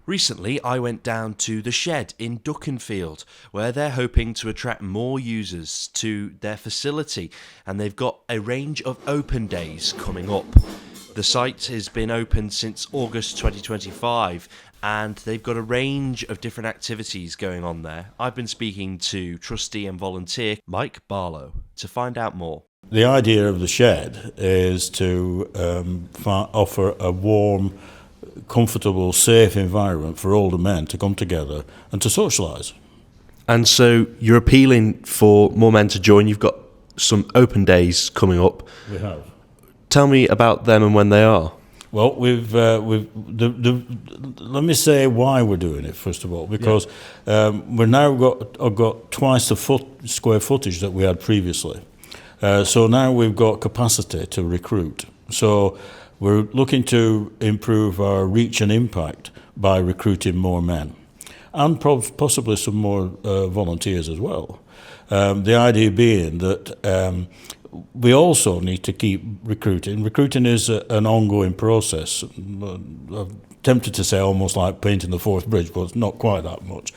Recently, I went down to the Shed in Duckenfield, where they're hoping to attract more users to their facility, and they've got a range of open days coming up. The site has been open since August 2025, and they've got a range of different activities going on there. I've been speaking to trustee and volunteer Mike Barlow to find out more. The idea of the Shed is to offer a warm, comfortable, safe environment for older men to come together and to socialise. And so you're appealing for more men to join. You've got some open days coming up. We have. Tell me about them and when they are. Well, let me say why we're doing it first of all, because we've now got twice the square footage that we had previously. So now we've got capacity to recruit. So we're looking to improve our reach and impact by recruiting more men, and possibly some more volunteers as well. The idea being that we also need to keep recruiting. Recruiting is an ongoing process. I'm tempted to say almost like painting the Forth Bridge, but it's not quite that much.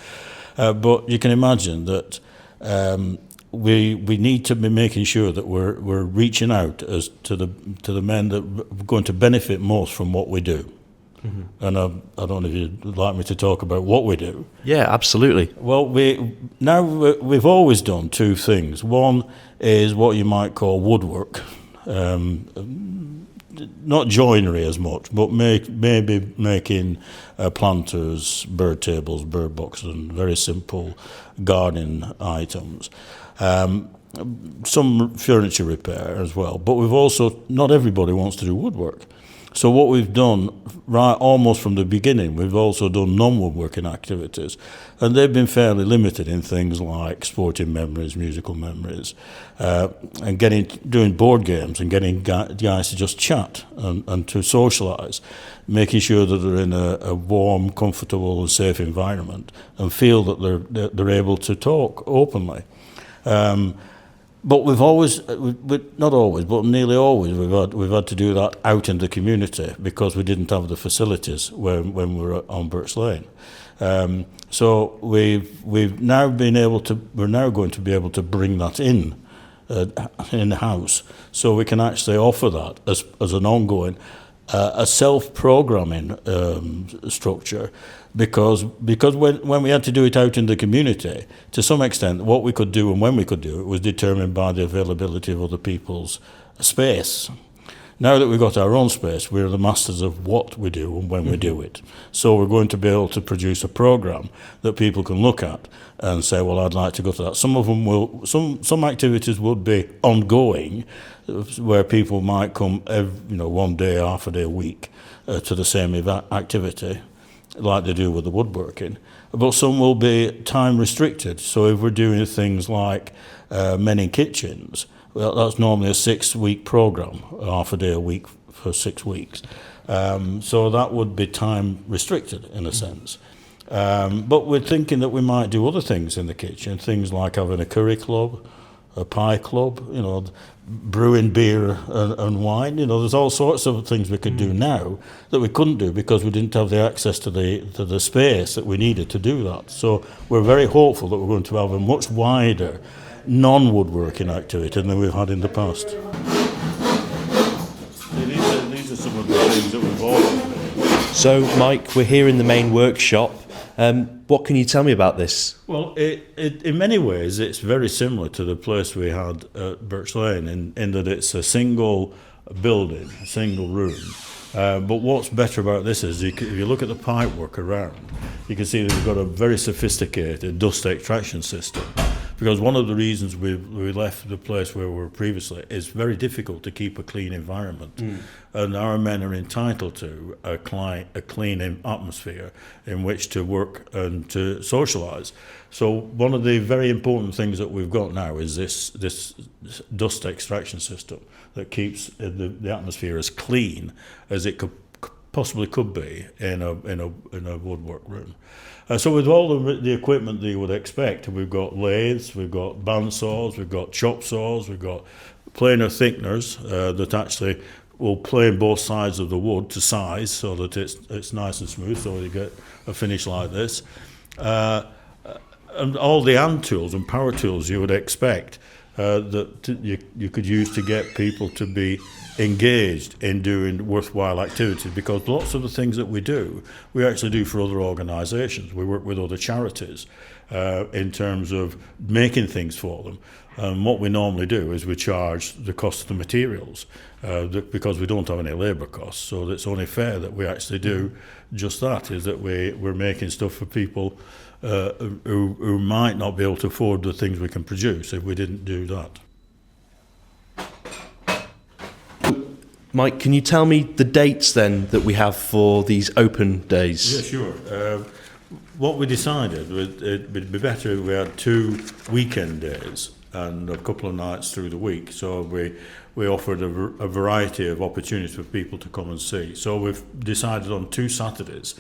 But you can imagine that we need to be making sure that we're reaching out as to the men that are going to benefit most from what we do. Mm-hmm. And I don't know if you'd like me to talk about what we do. Yeah, absolutely. Well, we've always done two things. One is what you might call woodwork, not joinery as much, but maybe making planters, bird tables, bird boxes, and very simple gardening items. Some furniture repair as well, but we've also, not everybody wants to do woodwork. So what we've done, right almost from the beginning, we've also done non-woodworking activities, and they've been fairly limited in things like sporting memories, musical memories, and doing board games and getting guys to just chat and to socialise, making sure that they're in a warm, comfortable and safe environment and feel that they're able to talk openly. But we've always, not always, but nearly always, we've had to do that out in the community because we didn't have the facilities when we were on Birch Lane. So we've now we're now going to be able to bring that in house, so we can actually offer that as an ongoing, a self-programming structure. Because when we had to do it out in the community, to some extent, what we could do and when we could do it was determined by the availability of other people's space. Now that we've got our own space, we're the masters of what we do and when we do it. So we're going to be able to produce a program that people can look at and say, well, I'd like to go to that. Some of them will, some activities would be ongoing, where people might come one day, half a day, a week to the same activity, like they do with the woodworking, but some will be time restricted. So if we're doing things like men in kitchens, well, that's normally a 6-week program, half a day a week for 6 weeks. So that would be time restricted in a sense. But we're thinking that we might do other things in the kitchen, things like having a curry club, a pie club, brewing beer and wine. There's all sorts of things we could do now that we couldn't do because we didn't have the access to the space that we needed to do that. So we're very hopeful that we're going to have a much wider non-woodworking activity than we've had in the past. These are some of the things that we've ordered. So, Mike, we're here in the main workshop. What can you tell me about this? Well, in many ways, it's very similar to the place we had at Birch Lane in that it's a single building, a single room. But what's better about this is if you look at the pipework around, you can see that we've got a very sophisticated dust extraction system. Because one of the reasons we left the place where we were previously is very difficult to keep a clean environment. And our men are entitled to a clean atmosphere in which to work and to socialise. So one of the very important things that we've got now is this dust extraction system that keeps the atmosphere as clean as it possibly could be in a woodwork room. So with all the equipment that you would expect, we've got lathes, we've got bandsaws, we've got chop saws, we've got planer thickeners that actually we'll plane both sides of the wood to size so that it's nice and smooth, so you get a finish like this. And all the hand tools and power tools you would expect that you could use to get people to be engaged in doing worthwhile activities, because lots of the things that we do, we actually do for other organisations. We work with other charities in terms of making things for them. And what we normally do is we charge the cost of the materials because we don't have any labour costs. So it's only fair that we actually do just that, is that we're making stuff for people who might not be able to afford the things we can produce if we didn't do that. Mike, can you tell me the dates then that we have for these open days? Yeah, sure. What we decided was it'd be better if we had 2 weekend days and a couple of nights through the week. So we offered a variety of opportunities for people to come and see. So we've decided on 2 Saturdays.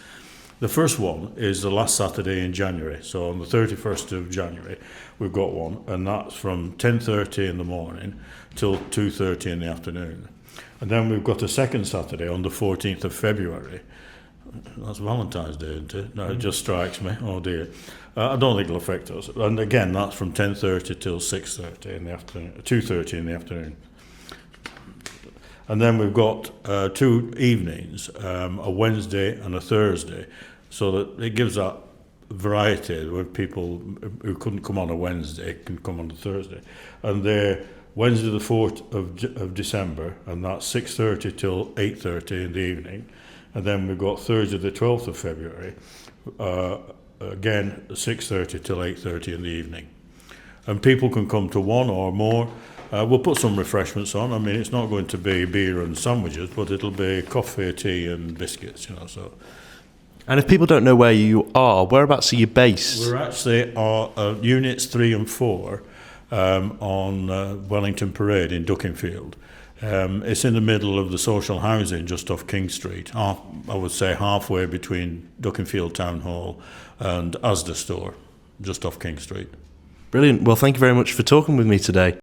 The first one is the last Saturday in January. So on the 31st of January, we've got one, and that's from 10:30 in the morning till 2:30 in the afternoon. And then we've got a second Saturday on the 14th of February. That's Valentine's Day, isn't it? No, it just strikes me. Oh dear. I don't think it'll affect us. And again, that's from 10:30 till 6:30 in the afternoon, 2:30 in the afternoon. And then we've got 2 evenings, a Wednesday and a Thursday, so that it gives that variety where people who couldn't come on a Wednesday can come on a Thursday. And they're Wednesday the 4th of December, and that's 6:30 till 8:30 in the evening. And then we've got Thursday the 12th of February, again 6:30 till 8:30 in the evening. And people can come to one or more. We'll put some refreshments on. I mean, it's not going to be beer and sandwiches, but it'll be coffee, tea and biscuits, so. And if people don't know where you are, whereabouts are you based? We're actually units 3 and 4 on Wellington Parade in Duckingfield. It's in the middle of the social housing just off King Street, I would say halfway between Duckingfield Town Hall and Asda Store, just off King Street. Brilliant. Well, thank you very much for talking with me today.